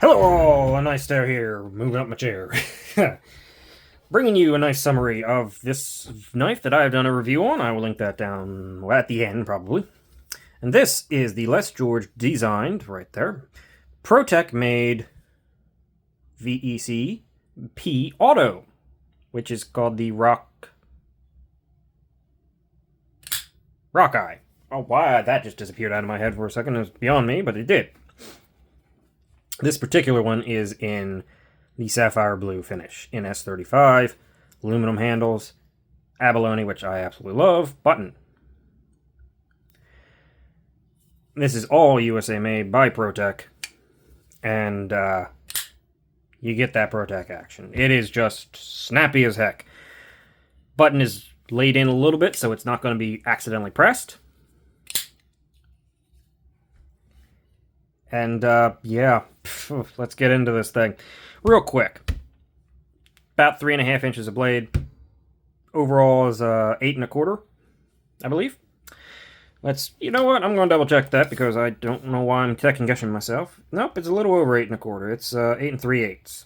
Hello, a nice stare here, moving up my chair. Bringing you a nice summary of this knife that I've done a review on. I will link that down at the end, probably. And this is the Les George designed, right there, Protech made VEC P Auto, which is called the Rockeye. Oh, why that just disappeared out of my head for a second. It was beyond me, but it did. This particular one is in the sapphire blue finish in S35, aluminum handles, abalone, which I absolutely love, button. This is all USA made by Protech, and you get that Protech action. It is just snappy as heck. Button is laid in a little bit, so it's not going to be accidentally pressed. And, yeah, let's get into this thing. Real quick. About 3.5 inches of blade. Overall is 8 1/4, I believe. You know what? I'm going to double check that because I don't know why I'm second guessing myself. Nope, it's a little over 8 1/4. It's 8 3/8.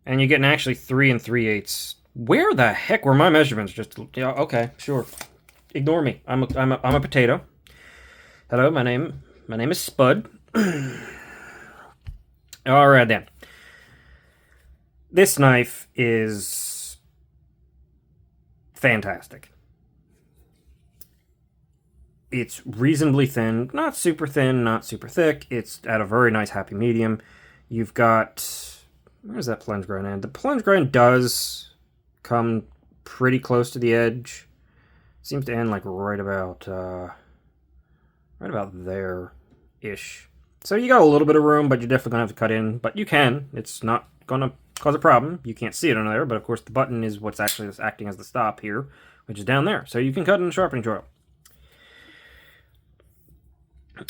And you're getting actually 3 3/8. Where the heck were my measurements? Just, yeah, okay, sure. Ignore me. I'm a potato. Hello, my name is Spud. Alright then. This knife is fantastic. It's reasonably thin, not super thin, not super thick. It's at a very nice happy medium. You've got, where's that plunge grind end? The plunge grind does come pretty close to the edge. Seems to end like right about there-ish. So you got a little bit of room, but you're definitely going to have to cut in. But you can. It's not going to cause a problem. You can't see it on there, but of course the button is what's actually acting as the stop here, which is down there. So you can cut in the sharpening drill.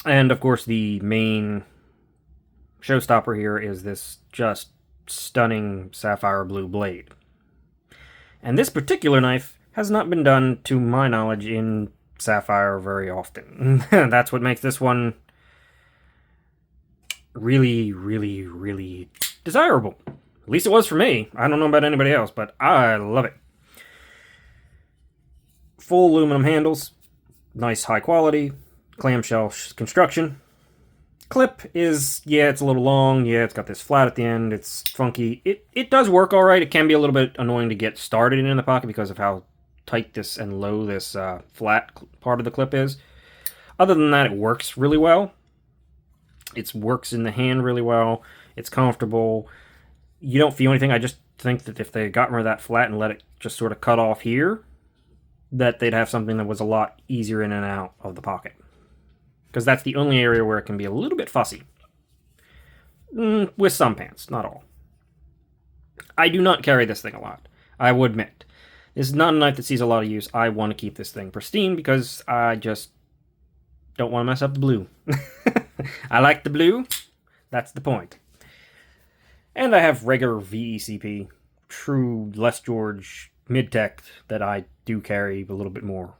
And of course the main showstopper here is this just stunning sapphire blue blade. And this particular knife has not been done, to my knowledge, in sapphire very often. That's what makes this one really, really, really desirable. At least it was for me. I don't know about anybody else, but I love it. Full aluminum handles, nice high quality, clamshell construction. Clip is, yeah, it's a little long. Yeah, it's got this flat at the end. It's funky. It does work all right. It can be a little bit annoying to get started in the pocket because of how tight this and low this flat part of the clip is. Other than that, it works really well. It works in the hand really well. It's comfortable. You don't feel anything. I just think that if they got rid of that flat and let it just sort of cut off here, that they'd have something that was a lot easier in and out of the pocket. Because that's the only area where it can be a little bit fussy. With some pants, not all. I do not carry this thing a lot, I will admit. This is not a knife that sees a lot of use. I want to keep this thing pristine because I just don't want to mess up the blue. I like the blue. That's the point. And I have regular VECP, true Les George mid-tech that I do carry a little bit more.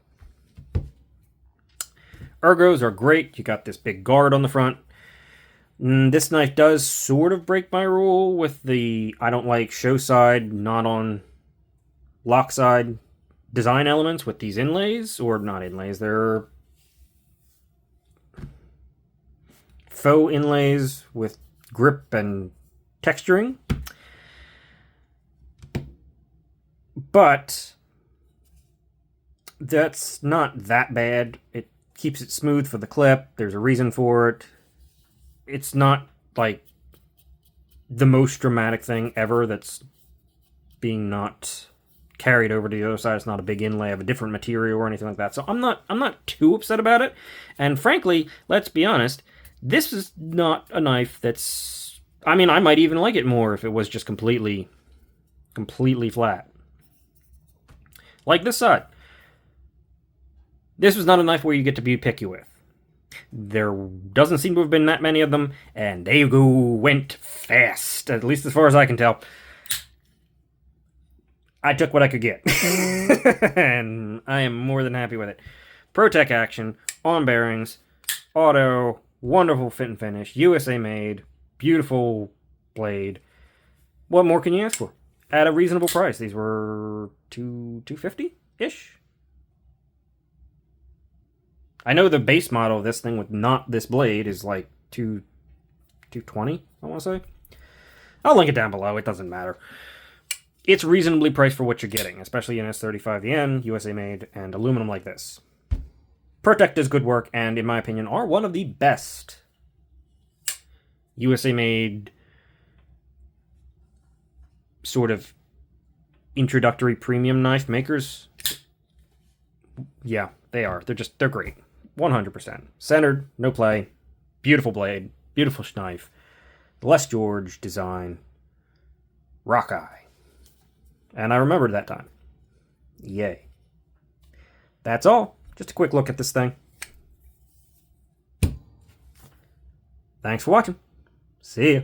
Ergos are great. You got this big guard on the front. This knife does sort of break my rule with the I don't like show side, not on lock side design elements with these inlays, or not inlays, they're faux inlays with grip and texturing. But that's not that bad. It keeps it smooth for the clip. There's a reason for it. It's not like the most dramatic thing ever that's being not carried over to the other side. It's not a big inlay of a different material or anything like that. So I'm not too upset about it. And frankly, let's be honest, this is not a knife that's, I mean, I might even like it more if it was just completely flat. Like this side. This was not a knife where you get to be picky with. There doesn't seem to have been that many of them, and they went fast, at least as far as I can tell. I took what I could get. And I am more than happy with it. Protech action, on bearings, auto, Wonderful fit and finish. USA made. Beautiful blade. What more can you ask for? At a reasonable price. These were $250-ish. I know the base model of this thing with not this blade is like $220, I want to say. I'll link it down below. It doesn't matter. It's reasonably priced for what you're getting, especially in S35VN, USA made, and aluminum like this. Protech does good work, and in my opinion, are one of the best USA made sort of introductory premium knife makers. Yeah, they are. They're great. 100%. Centered, no play, beautiful blade, beautiful knife. Les George design, Rockeye. And I remembered that time. Yay. That's all. Just a quick look at this thing. Thanks for watching. See ya.